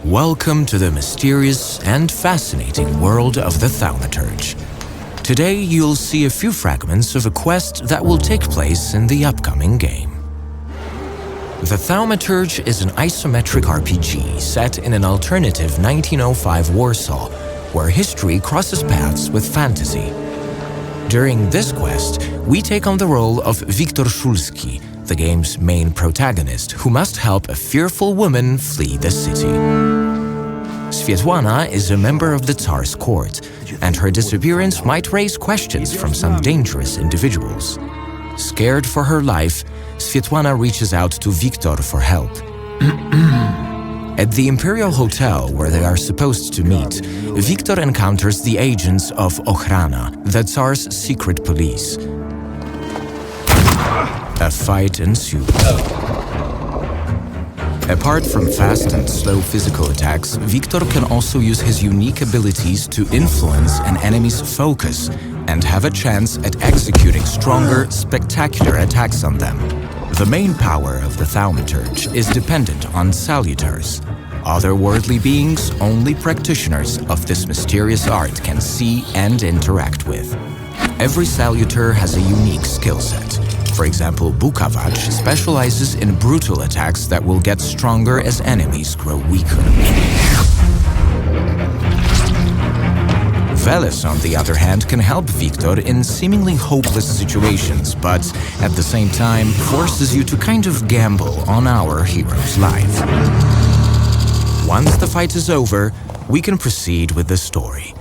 Welcome to the mysterious and fascinating world of the Thaumaturge. Today you'll see a few fragments of a quest that will take place in the upcoming game. The Thaumaturge is an isometric RPG set in an alternative 1905 Warsaw, where history crosses paths with fantasy. During this quest, we take on the role of Wiktor Szulski, the game's main protagonist, who must help a fearful woman flee the city. Swietłana is a member of the Tsar's court, and her disappearance might raise questions from some dangerous individuals. Scared for her life, Swietłana reaches out to Wiktor for help. At the Imperial Hotel where they are supposed to meet, Wiktor encounters the agents of Ochrana, the Tsar's secret police. A fight ensues. Apart from fast and slow physical attacks, Wiktor can also use his unique abilities to influence an enemy's focus and have a chance at executing stronger, spectacular attacks on them. The main power of the Thaumaturge is dependent on salutars, otherworldly beings only practitioners of this mysterious art can see and interact with. Every salutar has a unique skill set. For example, Bukavach specializes in brutal attacks that will get stronger as enemies grow weaker. Veles, on the other hand, can help Wiktor in seemingly hopeless situations, but at the same time forces you to kind of gamble on our hero's life. Once the fight is over, we can proceed with the story.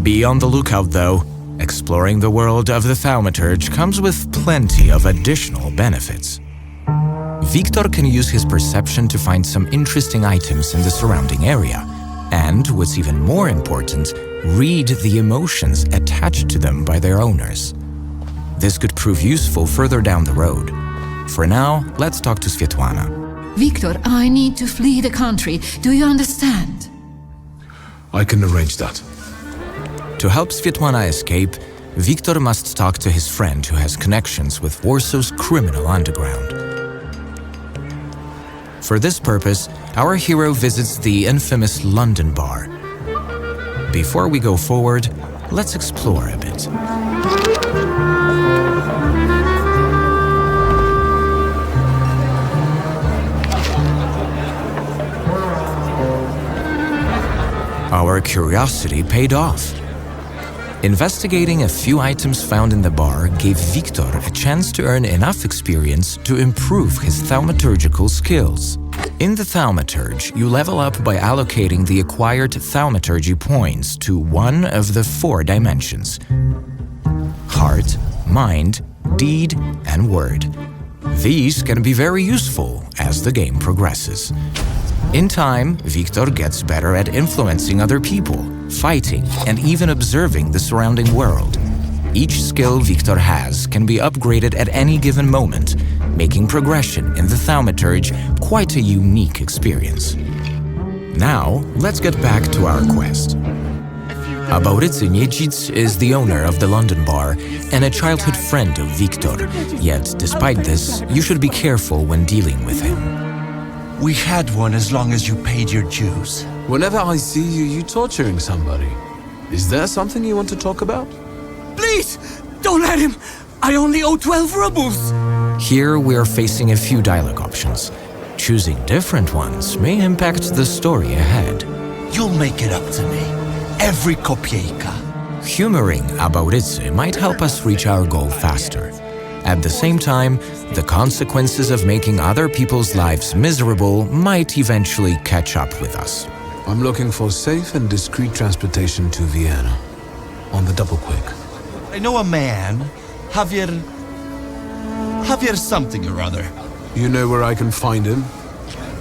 Be on the lookout though. Exploring the world of the Thaumaturge comes with plenty of additional benefits. Wiktor can use his perception to find some interesting items in the surrounding area, and, what's even more important, read the emotions attached to them by their owners. This could prove useful further down the road. For now, let's talk to Swietłana. Wiktor, I need to flee the country. Do you understand? I can arrange that. To help Swietłana escape, Wiktor must talk to his friend who has connections with Warsaw's criminal underground. For this purpose, our hero visits the infamous London bar. Before we go forward, let's explore a bit. Our curiosity paid off. Investigating a few items found in the bar gave Wiktor a chance to earn enough experience to improve his thaumaturgical skills. In the Thaumaturge, you level up by allocating the acquired thaumaturgy points to one of the 4 dimensions: heart, mind, deed, and word. These can be very useful as the game progresses. In time, Wiktor gets better at influencing other people, fighting, and even observing the surrounding world. Each skill Wiktor has can be upgraded at any given moment, making progression in the Thaumaturge quite a unique experience. Now, let's get back to our quest. Abaurycy Niecic is the owner of the London bar and a childhood friend of Wiktor, yet despite this, you should be careful when dealing with him. We had one as long as you paid your dues. Whenever I see you, you torturing somebody. Is there something you want to talk about? Please! Don't let him! I only owe 12 rubles! Here we are facing a few dialogue options. Choosing different ones may impact the story ahead. You'll make it up to me. Every kopiejka. Humoring Abaurycy might help us reach our goal faster. At the same time, the consequences of making other people's lives miserable might eventually catch up with us. I'm looking for safe and discreet transportation to Vienna. On the double quick. I know a man, Javier something or other. You know where I can find him?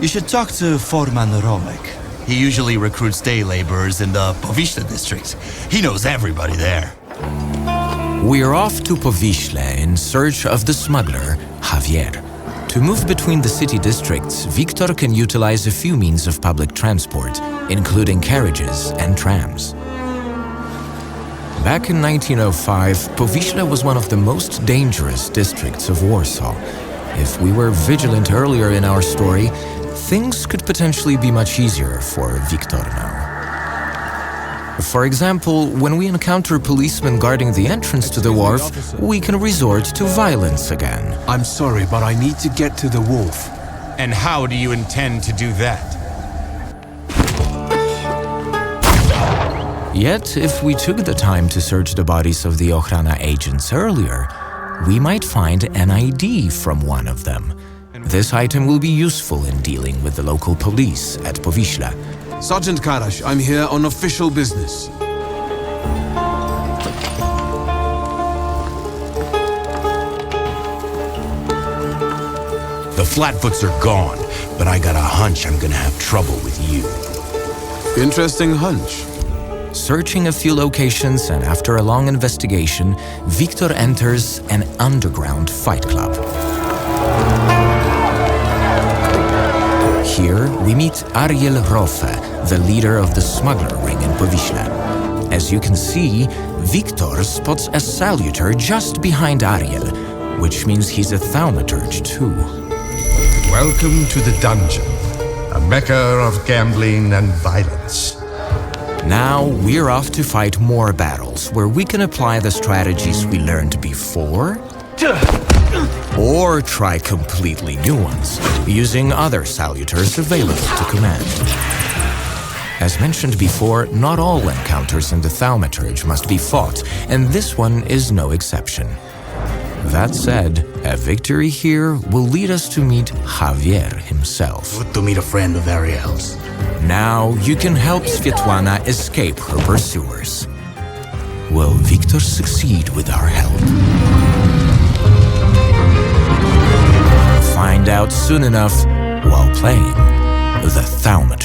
You should talk to Foreman Romek. He usually recruits day laborers in the Powiśle district. He knows everybody there. We're off to Powiśle in search of the smuggler, Javier. To move between the city districts, Wiktor can utilize a few means of public transport, including carriages and trams. Back in 1905, Powiśle was one of the most dangerous districts of Warsaw. If we were vigilant earlier in our story, things could potentially be much easier for Victor now. For example, when we encounter policemen guarding the entrance to the wharf, we can resort to violence again. I'm sorry, but I need to get to the wharf. And how do you intend to do that? Yet, if we took the time to search the bodies of the Ochrana agents earlier, we might find an ID from one of them. This item will be useful in dealing with the local police at Powiśle. Sergeant Karash, I'm here on official business. The Flatfoots are gone, but I got a hunch I'm gonna have trouble with you. Interesting hunch. Searching a few locations and after a long investigation, Victor enters an underground fight club. Here, we meet Ariel Rofe, the leader of the smuggler ring in Powiśle. As you can see, Victor spots a saluter just behind Ariel, which means he's a thaumaturge too. Welcome to the dungeon, a mecca of gambling and violence. Now, we're off to fight more battles where we can apply the strategies we learned before, or try completely new ones, using other saluters available to command. As mentioned before, not all encounters in the Thaumaturge must be fought, and this one is no exception. That said, a victory here will lead us to meet Javier himself. Good to meet a friend of Ariel's. Now you can help Svetlana escape her pursuers. Will Victor succeed with our help? Find out soon enough while playing the Thaumaturge.